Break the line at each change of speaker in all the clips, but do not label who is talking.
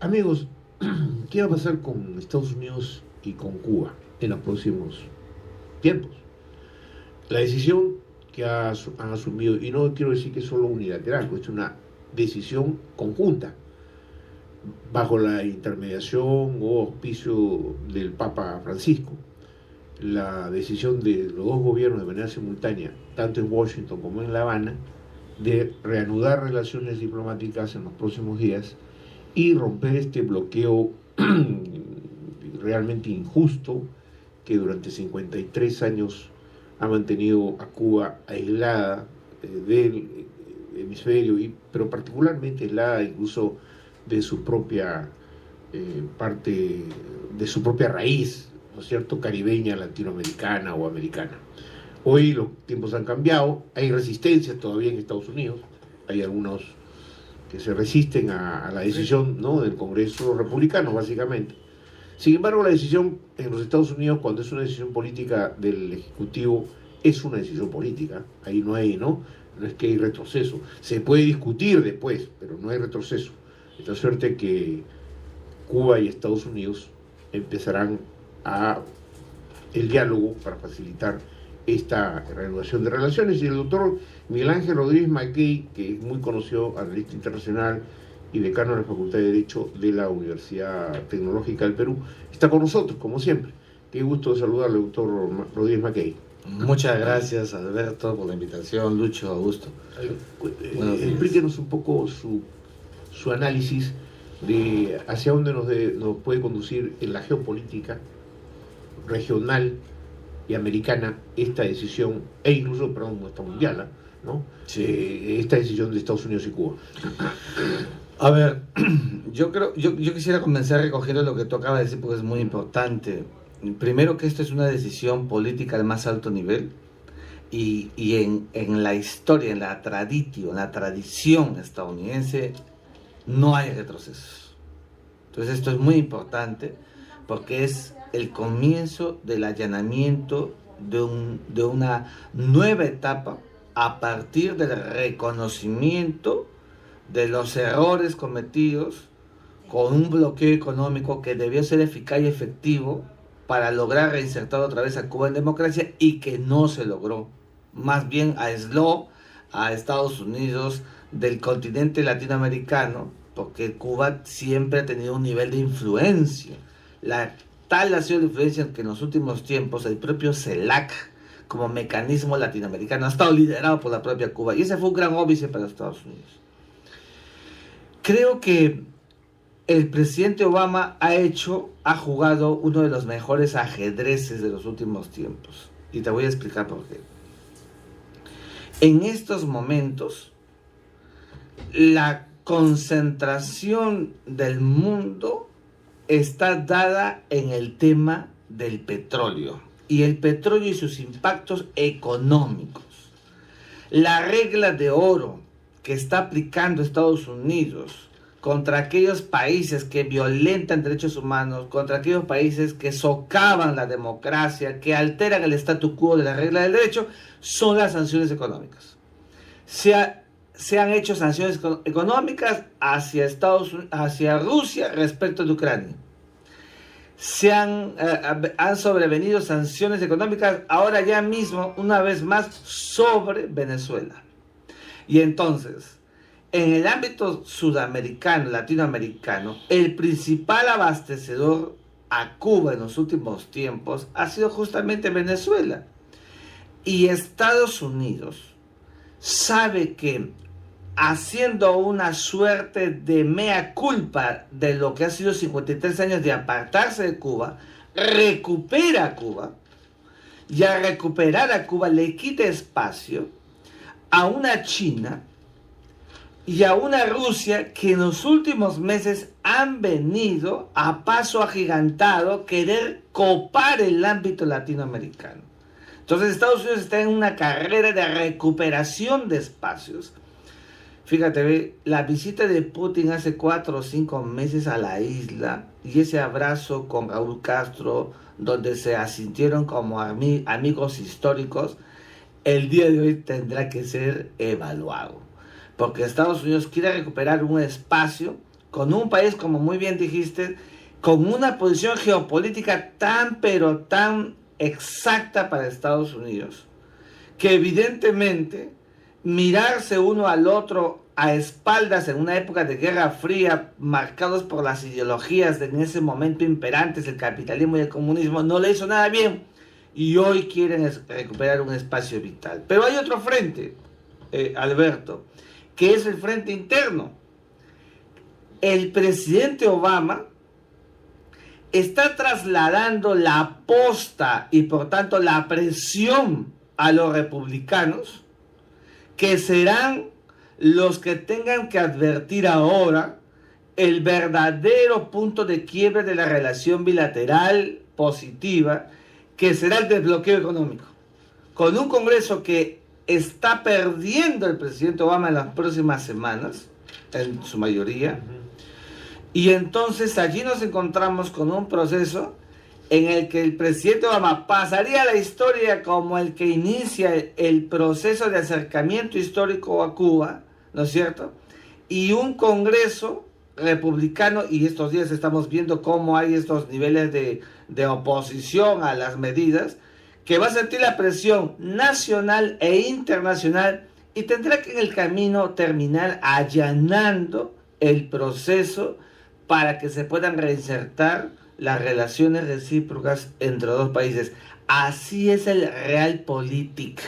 Amigos, ¿qué va a pasar con Estados Unidos y con Cuba en los próximos tiempos? La decisión que han asumido, y no quiero decir que es solo unilateral, es una decisión conjunta, bajo la intermediación o auspicio del Papa Francisco. La decisión de los dos gobiernos de manera simultánea, tanto en Washington como en La Habana, de reanudar relaciones diplomáticas en los próximos días y romper este bloqueo realmente injusto que durante 53 años ha mantenido a Cuba aislada del hemisferio, pero particularmente aislada incluso de su propia parte, de su propia raíz, ¿no es cierto?, caribeña, latinoamericana o americana. Hoy los tiempos han cambiado, hay resistencia todavía en Estados Unidos, hay algunos que se resisten a la decisión, ¿no?, del Congreso republicano, básicamente. Sin embargo, la decisión en los Estados Unidos, cuando es una decisión política del Ejecutivo, es una decisión política. Ahí no hay, ¿no? No es que hay retroceso. Se puede discutir después, pero no hay retroceso. De tal suerte que Cuba y Estados Unidos empezarán a el diálogo para facilitar esta reanudación de relaciones. Y el doctor Miguel Ángel Rodríguez Mackey, que es muy conocido, analista internacional y decano de la Facultad de Derecho de la Universidad Tecnológica del Perú, está con nosotros, como siempre. Qué gusto de saludarle, doctor Rodríguez Mackey.
Muchas gracias, Alberto, por la invitación. Lucho, Augusto.
Explíquenos un poco su análisis de hacia dónde nos puede conducir en la geopolítica regional y americana esta decisión, e incluso, perdón, esta mundial, ¿no? Sí. Esta decisión de Estados Unidos y Cuba.
A ver, yo quisiera comenzar recogiendo lo que tú acabas de decir, porque es muy importante. Primero, que esto es una decisión política al más alto nivel, y en la historia, en la tradición estadounidense, no hay retrocesos. Entonces esto es muy importante porque es el comienzo del allanamiento de una nueva etapa a partir del reconocimiento de los errores cometidos con un bloqueo económico que debió ser eficaz y efectivo para lograr reinsertar otra vez a Cuba en democracia, y que no se logró. Más bien aisló a Estados Unidos del continente latinoamericano, porque Cuba siempre ha tenido un nivel de influencia. Tal ha sido la influencia que en los últimos tiempos el propio CELAC, como mecanismo latinoamericano, ha estado liderado por la propia Cuba, y ese fue un gran óbice para Estados Unidos. Creo que el presidente Obama ha jugado uno de los mejores ajedrezes de los últimos tiempos, y te voy a explicar por qué. En estos momentos, la concentración del mundo está dada en el tema del petróleo, y el petróleo y sus impactos económicos. La regla de oro que está aplicando Estados Unidos contra aquellos países que violentan derechos humanos, contra aquellos países que socavan la democracia, que alteran el statu quo de la regla del derecho, son las sanciones económicas. Se han hecho sanciones económicas hacia Rusia respecto de Ucrania. Han sobrevenido sanciones económicas ahora ya mismo, una vez más, sobre Venezuela. Y entonces, en el ámbito sudamericano, latinoamericano, el principal abastecedor a Cuba en los últimos tiempos ha sido justamente Venezuela. Y Estados Unidos sabe que, haciendo una suerte de mea culpa de lo que ha sido 53 años de apartarse de Cuba, recupera a Cuba, y al recuperar a Cuba le quita espacio a una China y a una Rusia que en los últimos meses han venido a paso agigantado querer copar el ámbito latinoamericano. Entonces Estados Unidos está en una carrera de recuperación de espacios. Fíjate, la visita de Putin hace 4 o 5 meses a la isla, y ese abrazo con Raúl Castro, donde se asintieron como amigos históricos, el día de hoy tendrá que ser evaluado. Porque Estados Unidos quiere recuperar un espacio con un país, como muy bien dijiste, con una posición geopolítica tan, pero tan exacta para Estados Unidos, que evidentemente mirarse uno al otro a espaldas en una época de Guerra Fría, marcados por las ideologías de en ese momento imperantes, el capitalismo y el comunismo, no le hizo nada bien, y hoy quieren recuperar un espacio vital. Pero hay otro frente, Alberto, que es el frente interno. El presidente Obama está trasladando la aposta y por tanto la presión a los republicanos, que serán los que tengan que advertir ahora el verdadero punto de quiebre de la relación bilateral positiva, que será el desbloqueo económico. Con un Congreso que está perdiendo el presidente Obama en las próximas semanas, en su mayoría, y entonces allí nos encontramos con un proceso en el que el presidente Obama pasaría a la historia como el que inicia el proceso de acercamiento histórico a Cuba, ¿no es cierto? Y un Congreso republicano, y estos días estamos viendo cómo hay estos niveles de oposición a las medidas, que va a sentir la presión nacional e internacional y tendrá que en el camino terminar allanando el proceso para que se puedan reinsertar las relaciones recíprocas entre los dos países. Así es el realpolitik,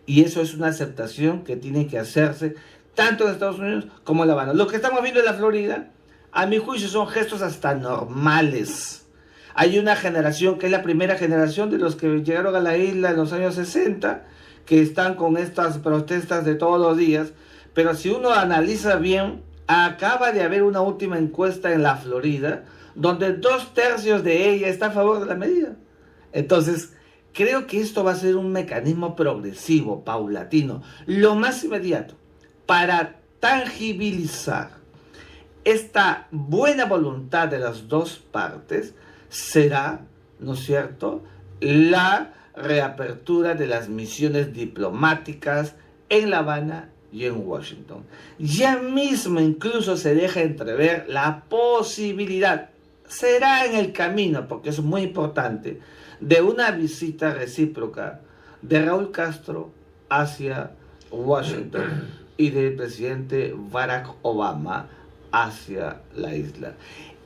y eso es una aceptación que tiene que hacerse tanto en Estados Unidos como en La Habana. Lo que estamos viendo en la Florida, a mi juicio, son gestos hasta normales. Hay una generación que es la primera generación de los que llegaron a la isla en los años 60, que están con estas protestas de todos los días, pero si uno analiza bien, acaba de haber una última encuesta en la Florida, donde 2/3 de ella está a favor de la medida. Entonces, creo que esto va a ser un mecanismo progresivo, paulatino, lo más inmediato, para tangibilizar esta buena voluntad de las dos partes, será, ¿no es cierto?, la reapertura de las misiones diplomáticas en La Habana y en Washington. Ya mismo incluso se deja entrever la posibilidad, será en el camino, porque es muy importante, de una visita recíproca de Raúl Castro hacia Washington y del presidente Barack Obama hacia la isla.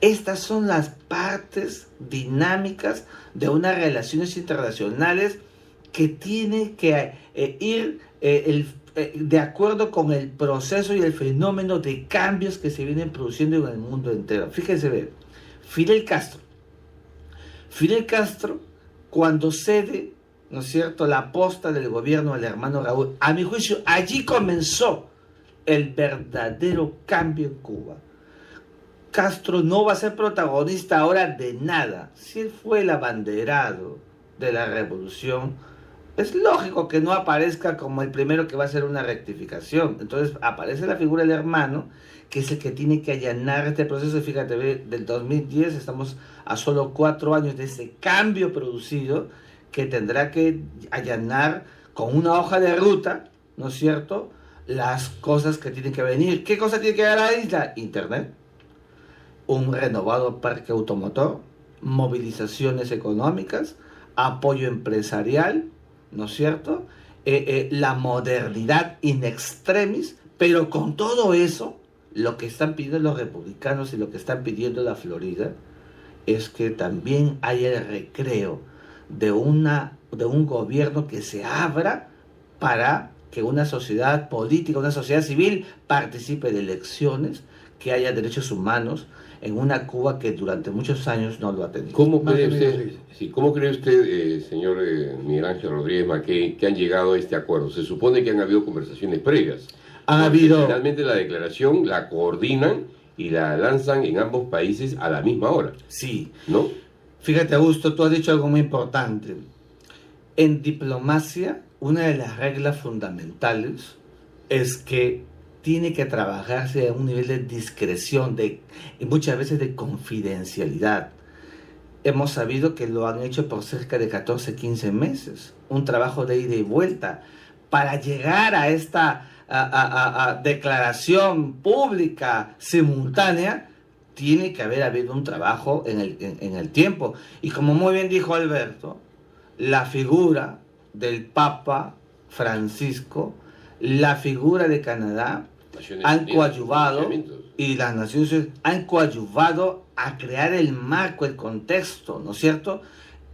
Estas son las partes dinámicas de unas relaciones internacionales que tienen que ir de acuerdo con el proceso y el fenómeno de cambios que se vienen produciendo en el mundo entero. Fíjense, ve, Fidel Castro, cuando cede, ¿no es cierto?, la posta del gobierno al hermano Raúl, a mi juicio, allí comenzó el verdadero cambio en Cuba. Castro no va a ser protagonista ahora de nada. Si él fue el abanderado de la revolución, es lógico que no aparezca como el primero que va a hacer una rectificación. Entonces aparece la figura del hermano, que es el que tiene que allanar este proceso. Fíjate, del 2010 estamos a solo 4 años de ese cambio producido, que tendrá que allanar con una hoja de ruta, ¿no es cierto?, las cosas que tienen que venir. ¿Qué cosa tiene que llegar a la isla? Internet, un renovado parque automotor, movilizaciones económicas, apoyo empresarial, ¿no es cierto?, la modernidad in extremis. Pero con todo eso, lo que están pidiendo los republicanos y lo que están pidiendo la Florida es que también haya el recreo de un gobierno que se abra para que una sociedad política, una sociedad civil participe de elecciones, que haya derechos humanos en una Cuba que durante muchos años no lo ha tenido.
¿Cómo cree usted, señor Miguel Ángel Rodríguez Mackey, que han llegado a este acuerdo? Se supone que han habido conversaciones previas. Finalmente la declaración la coordinan y la lanzan en ambos países a la misma hora.
Sí.
¿No?
Fíjate, Augusto, tú has dicho algo muy importante. En diplomacia, una de las reglas fundamentales es que tiene que trabajarse a un nivel de discreción, y muchas veces de confidencialidad. Hemos sabido que lo han hecho por cerca de 14, 15 meses, un trabajo de ida y vuelta, para llegar a esta declaración pública simultánea, tiene que haber habido un trabajo en el tiempo. Y como muy bien dijo Alberto, la figura del Papa Francisco, la figura de Canadá, han coadyuvado, y las Naciones Unidas han coadyuvado a crear el marco, el contexto, ¿no es cierto?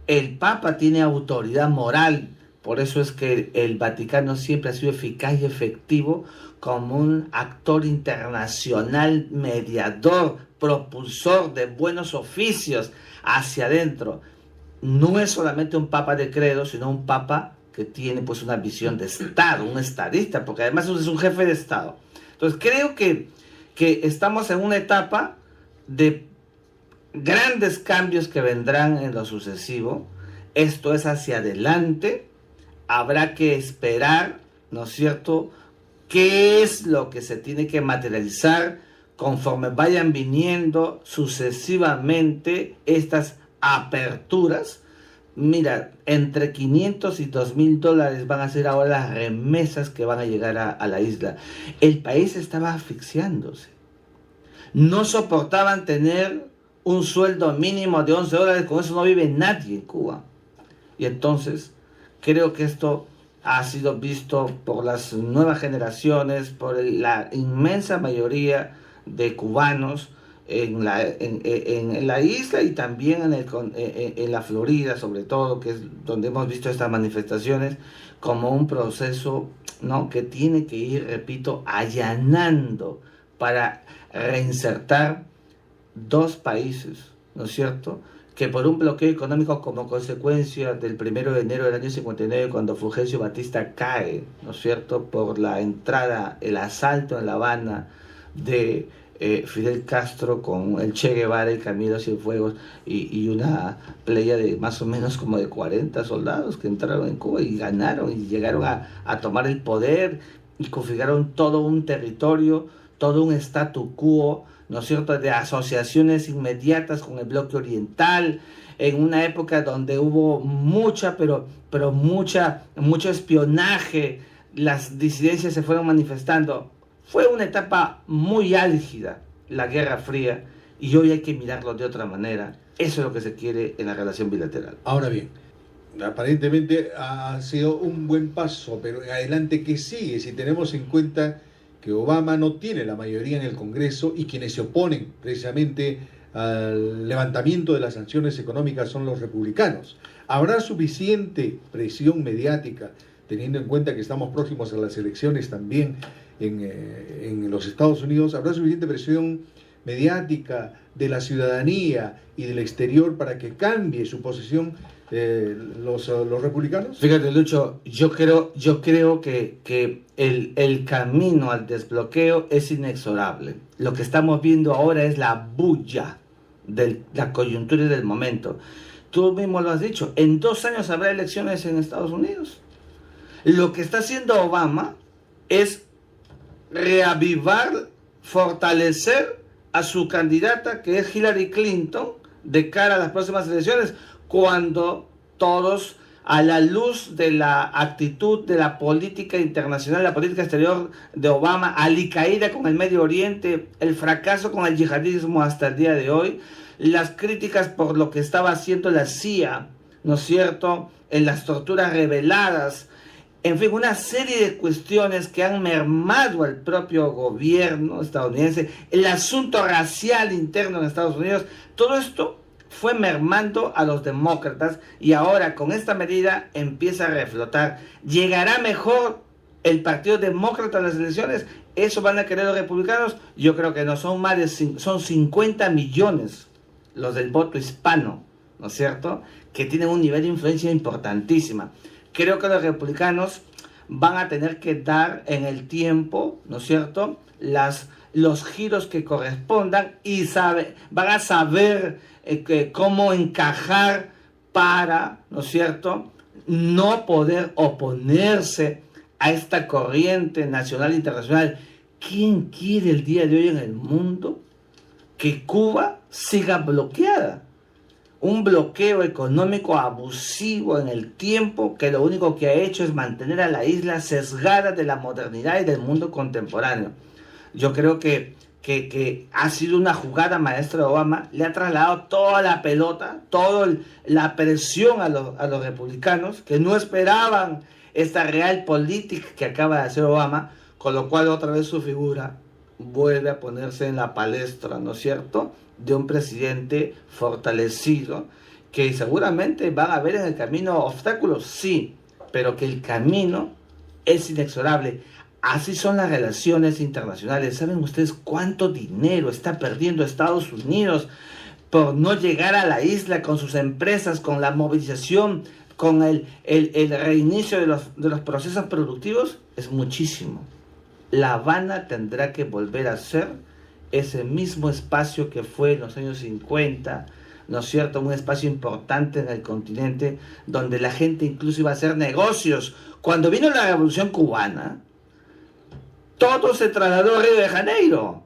El Papa tiene autoridad moral, por eso es que el Vaticano siempre ha sido eficaz y efectivo como un actor internacional, mediador, propulsor de buenos oficios hacia adentro. No es solamente un Papa de credo, sino un Papa que tiene pues una visión de Estado, un estadista, porque además es un jefe de Estado. Entonces creo que estamos en una etapa de grandes cambios que vendrán en lo sucesivo. Esto es hacia adelante. Habrá que esperar, ¿no es cierto?, qué es lo que se tiene que materializar conforme vayan viniendo sucesivamente estas aperturas. Mira, entre 500 y $2,000 van a ser ahora las remesas que van a llegar a la isla. El país estaba asfixiándose. No soportaban tener un sueldo mínimo de $11, con eso no vive nadie en Cuba. Y entonces, creo que esto ha sido visto por las nuevas generaciones, por la inmensa mayoría de cubanos en la isla y también en la Florida, sobre todo, que es donde hemos visto estas manifestaciones, como un proceso, ¿no?, que tiene que ir, repito, allanando para reinsertar dos países, ¿no es cierto?, que por un bloqueo económico como consecuencia del 1 de enero del año 59, cuando Fulgencio Batista cae, ¿no es cierto?, por la entrada, el asalto en La Habana de Fidel Castro con el Che Guevara y Camilo Cienfuegos y una playa de más o menos como de 40 soldados que entraron en Cuba y ganaron y llegaron a tomar el poder y configuraron todo un territorio, todo un statu quo, ¿no es cierto?, de asociaciones inmediatas con el bloque oriental, en una época donde hubo mucho espionaje, las disidencias se fueron manifestando. Fue una etapa muy álgida, la Guerra Fría, y hoy hay que mirarlo de otra manera. Eso es lo que se quiere en la relación bilateral.
Ahora bien, aparentemente ha sido un buen paso, pero adelante, ¿qué sigue? Si tenemos en cuenta que Obama no tiene la mayoría en el Congreso y quienes se oponen precisamente al levantamiento de las sanciones económicas son los republicanos. ¿Habrá suficiente presión mediática, teniendo en cuenta que estamos próximos a las elecciones también en los Estados Unidos? ¿Habrá suficiente presión mediática de la ciudadanía y del exterior para que cambie su posición los republicanos?
Fíjate, Lucho, yo creo que el camino al desbloqueo es inexorable. Lo que estamos viendo ahora es la bulla de la coyuntura y del momento. Tú mismo lo has dicho, en 2 años habrá elecciones en Estados Unidos. Lo que está haciendo Obama es reavivar, fortalecer a su candidata, que es Hillary Clinton, de cara a las próximas elecciones, cuando todos, a la luz de la actitud de la política internacional, la política exterior de Obama, alicaída con el Medio Oriente, el fracaso con el yihadismo hasta el día de hoy, las críticas por lo que estaba haciendo la CIA, ¿no es cierto?, en las torturas reveladas, en fin, una serie de cuestiones que han mermado al propio gobierno estadounidense, el asunto racial interno en Estados Unidos, todo esto fue mermando a los demócratas y ahora con esta medida empieza a reflotar. ¿Llegará mejor el Partido Demócrata en las elecciones? ¿Eso van a querer los republicanos? Yo creo que no, son 50 millones los del voto hispano, ¿no es cierto?, que tienen un nivel de influencia importantísima. Creo que los republicanos van a tener que dar en el tiempo, ¿no es cierto?, los giros que correspondan y van a saber cómo encajar para, ¿no es cierto?, no poder oponerse a esta corriente nacional e internacional. ¿Quién quiere el día de hoy en el mundo que Cuba siga bloqueada? Un bloqueo económico abusivo en el tiempo que lo único que ha hecho es mantener a la isla sesgada de la modernidad y del mundo contemporáneo. Yo creo que que ha sido una jugada maestra de Obama, le ha trasladado toda la pelota, toda la presión a los republicanos, que no esperaban esta realpolitik que acaba de hacer Obama, con lo cual otra vez su figura vuelve a ponerse en la palestra, ¿no es cierto?, de un presidente fortalecido, que seguramente van a haber en el camino obstáculos, sí, pero que el camino es inexorable. Así son las relaciones internacionales. ¿Saben ustedes cuánto dinero está perdiendo Estados Unidos por no llegar a la isla con sus empresas, con la movilización, con el reinicio de los procesos productivos? Es muchísimo. La Habana tendrá que volver a ser ese mismo espacio que fue en los años 50, ¿no es cierto? Un espacio importante en el continente, donde la gente incluso iba a hacer negocios. Cuando vino la Revolución Cubana, todo se trasladó a Río de Janeiro.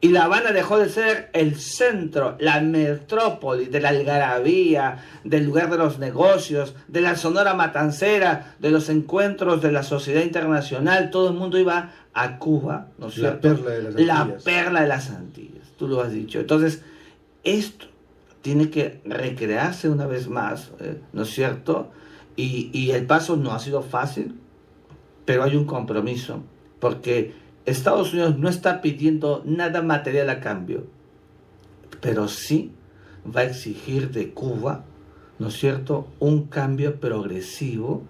Y La Habana dejó de ser el centro, la metrópoli de la algarabía, del lugar de los negocios, de la Sonora Matancera, de los encuentros de la sociedad internacional. Todo el mundo iba a Cuba, ¿no es cierto?
La perla de las Antillas.
La perla de las Antillas, tú lo has dicho. Entonces, esto tiene que recrearse una vez más, ¿no es cierto? Y el paso no ha sido fácil, pero hay un compromiso, porque Estados Unidos no está pidiendo nada material a cambio, pero sí va a exigir de Cuba, ¿no es cierto?, un cambio progresivo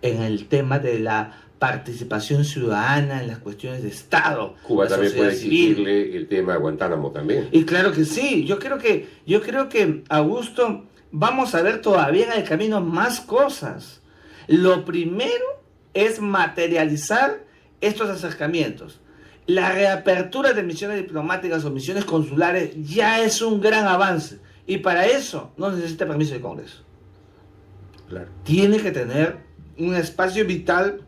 en el tema de la participación ciudadana en las cuestiones de Estado.
Cuba también puede exigirle
civil.
el tema de Guantánamo también.
Y claro que sí, yo creo que, Augusto, vamos a ver todavía en el camino más cosas. Lo primero es materializar estos acercamientos. La reapertura de misiones diplomáticas o misiones consulares ya es un gran avance, y para eso no necesita permiso del Congreso.
Claro.
Tiene que tener un espacio vital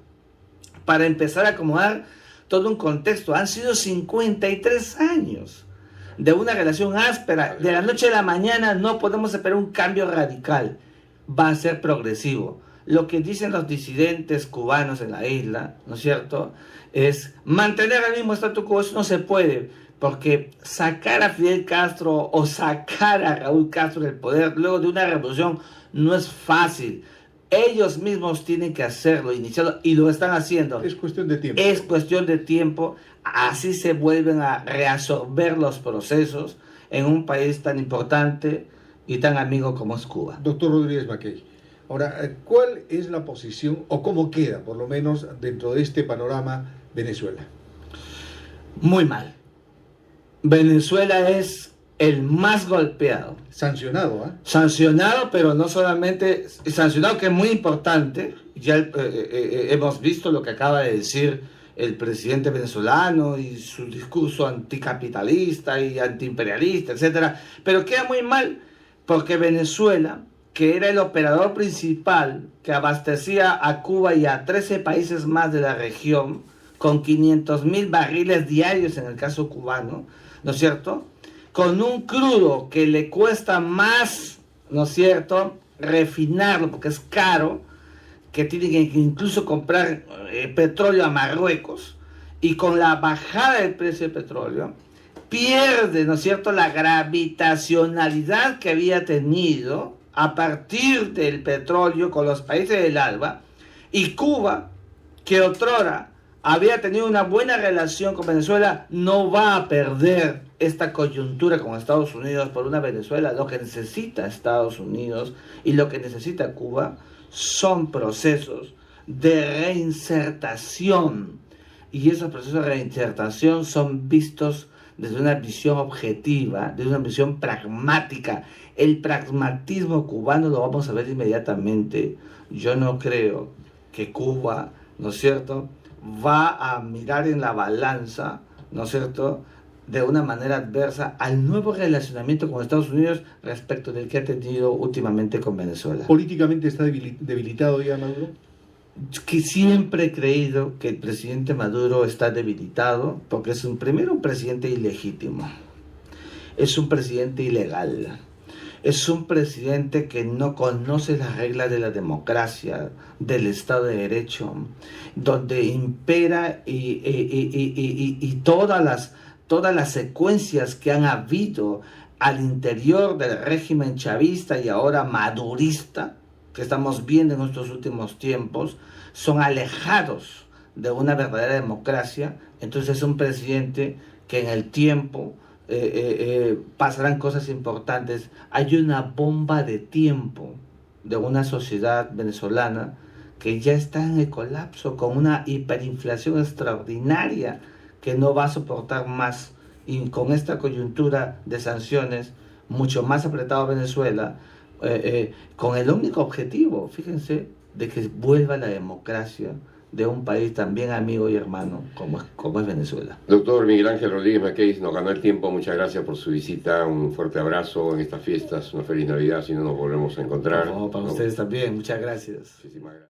para empezar a acomodar todo un contexto. Han sido 53 años de una relación áspera. De la noche a la mañana no podemos esperar un cambio radical. Va a ser progresivo. Lo que dicen los disidentes cubanos en la isla, ¿no es cierto?, es mantener el mismo statu quo. Eso no se puede, porque sacar a Fidel Castro o sacar a Raúl Castro del poder luego de una revolución no es fácil. Ellos mismos tienen que hacerlo, iniciarlo, y lo están haciendo.
Es cuestión de tiempo.
Es cuestión de tiempo. Así se vuelven a reabsorber los procesos en un país tan importante y tan amigo como es Cuba.
Doctor Rodríguez Mackey, ahora, ¿cuál es la posición, o cómo queda, por lo menos, dentro de este panorama, Venezuela?
Muy mal. Venezuela es el más golpeado.
Sancionado, ¿ah?
Sancionado, pero no solamente sancionado, que es muy importante. Ya hemos visto lo que acaba de decir el presidente venezolano y su discurso anticapitalista y antiimperialista, etcétera. Pero queda muy mal porque Venezuela, que era el operador principal que abastecía a Cuba y a 13 países más de la región, con 500,000 barriles diarios en el caso cubano, ¿no es cierto?, con un crudo que le cuesta más, ¿no es cierto?, refinarlo porque es caro, que tiene que incluso comprar petróleo a Marruecos, y con la bajada del precio del petróleo, pierde, ¿no es cierto?, la gravitacionalidad que había tenido a partir del petróleo con los países del ALBA, y Cuba, que otrora había tenido una buena relación con Venezuela, no va a perder esta coyuntura con Estados Unidos por una Venezuela. Lo que necesita Estados Unidos y lo que necesita Cuba son procesos de reinsertación, y esos procesos de reinsertación son vistos desde una visión objetiva, desde una visión pragmática. El pragmatismo cubano lo vamos a ver inmediatamente. Yo no creo que Cuba, ¿no es cierto?, va a mirar en la balanza, ¿no es cierto?, de una manera adversa al nuevo relacionamiento con Estados Unidos respecto del que ha tenido últimamente con Venezuela.
¿Políticamente está debilitado ya Maduro?
Que siempre he creído que el presidente Maduro está debilitado porque es un presidente ilegítimo, es un presidente ilegal, es un presidente que no conoce las reglas de la democracia, del Estado de Derecho, donde impera y todas todas las secuencias que han habido al interior del régimen chavista y ahora madurista, que estamos viendo en estos últimos tiempos, son alejados de una verdadera democracia. Entonces es un presidente que en el tiempo pasarán cosas importantes. Hay una bomba de tiempo de una sociedad venezolana que ya está en el colapso, con una hiperinflación extraordinaria que no va a soportar más, y con esta coyuntura de sanciones mucho más apretado a Venezuela, con el único objetivo, fíjense, de que vuelva la democracia de un país también amigo y hermano como es Venezuela.
Doctor Miguel Ángel Rodríguez Mackay, nos ganó el tiempo, muchas gracias por su visita, un fuerte abrazo en estas fiestas, una feliz Navidad si no nos volvemos a encontrar.
No, para ustedes también, muchas gracias.
Muchísimas gracias.